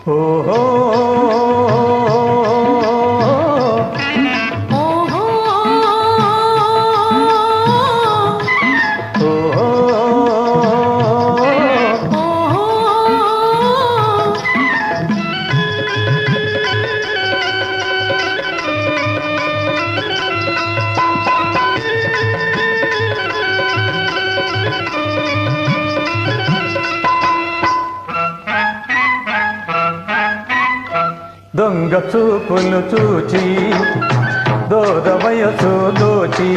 ఓహో దొంగ చూపులు చూచి దూర వయసు దోచి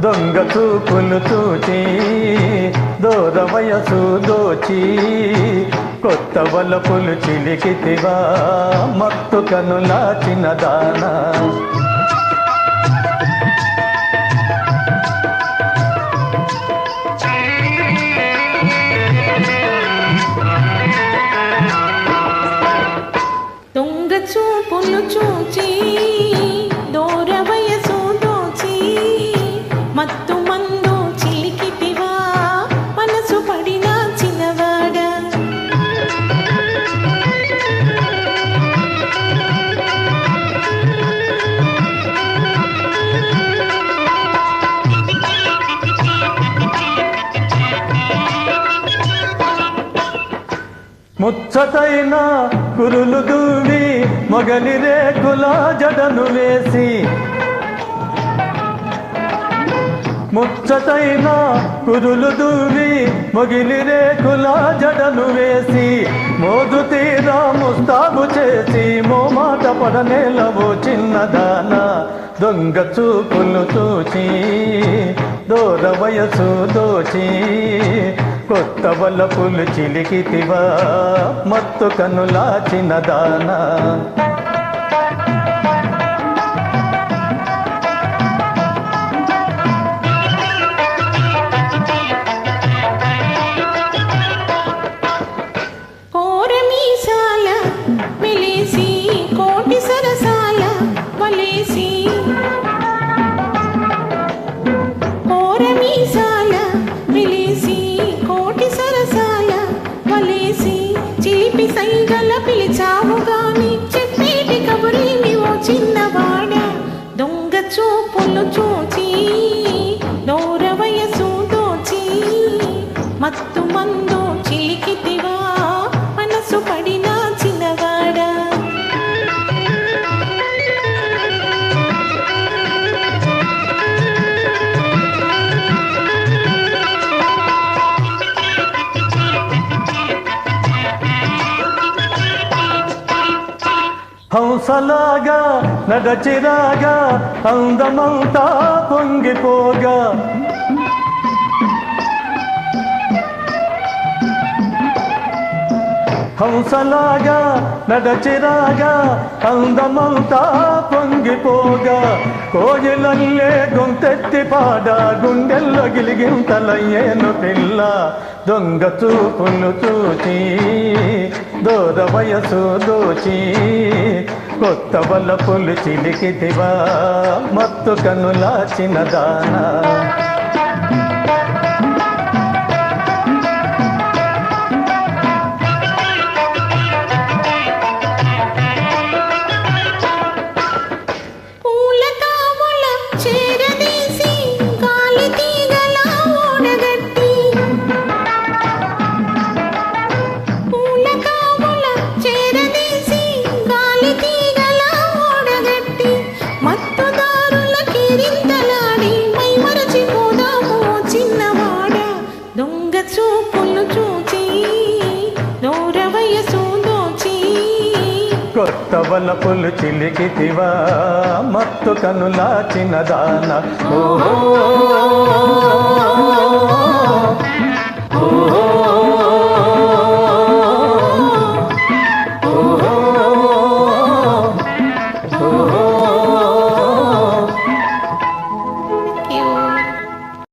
దొంగ చూపులు చూచి దూర వయసు దోచి కొత్త వలపులు చిలికితివా మత్తు కనులాచిన దానా చూపులు చూచి దూర వయసు దోచి మత్తు మందు చిలికితివా మనసు పడిన చిన్నవాడ ముచ్చటైన కురులు దూవి మొగలి రేకుల జడను వేసి ముచ్చటైన కురులు దూవి మొగిలి రేకుల జడను వేసి మోదు తీరా ముస్తాబు చేసి మోమాట పడనేలవో చిన్నదానా దొంగ చూపులు చూచి దూర వయసు దోచి కొత్త వలపులు చిలికితివా మత్తు కనులాచిన దానా కోరమీసాల మెలేసి కోటి సరసాల వలేసి కోరమీసాల మెలేసి కోటి సరసాల వలేసి చిలిపి సైగల పిలిచావు గాని చెప్పేటి కబురేమి ఓ చిన్నవాడ దొంగ చూపులు చూచి దూర వయసు దోచి మత్తు మందు చిలికితివా మనసు పడిన చిన్నవాడ హంసలాగా నడచిరాగా అందమంతా పొంగిపోగా హంసలాగా నడచిరాగా అందమంతా పొంగిపోగా కోయిలల్లే గొంతెత్తి పాడ గుండెల్లో గిలిగింతలయ్యేను పిల్ల దొంగ చూపులు చూచి దూర వయసు దోచి కొత్త వలపులు చిలికితివా మత్తు కనులాచిన దానా చూపులు చూచి దూర వయసు దోచి కొత్త వలపులు చిలికితివా మత్తు కనులాచిన దాన ఓహో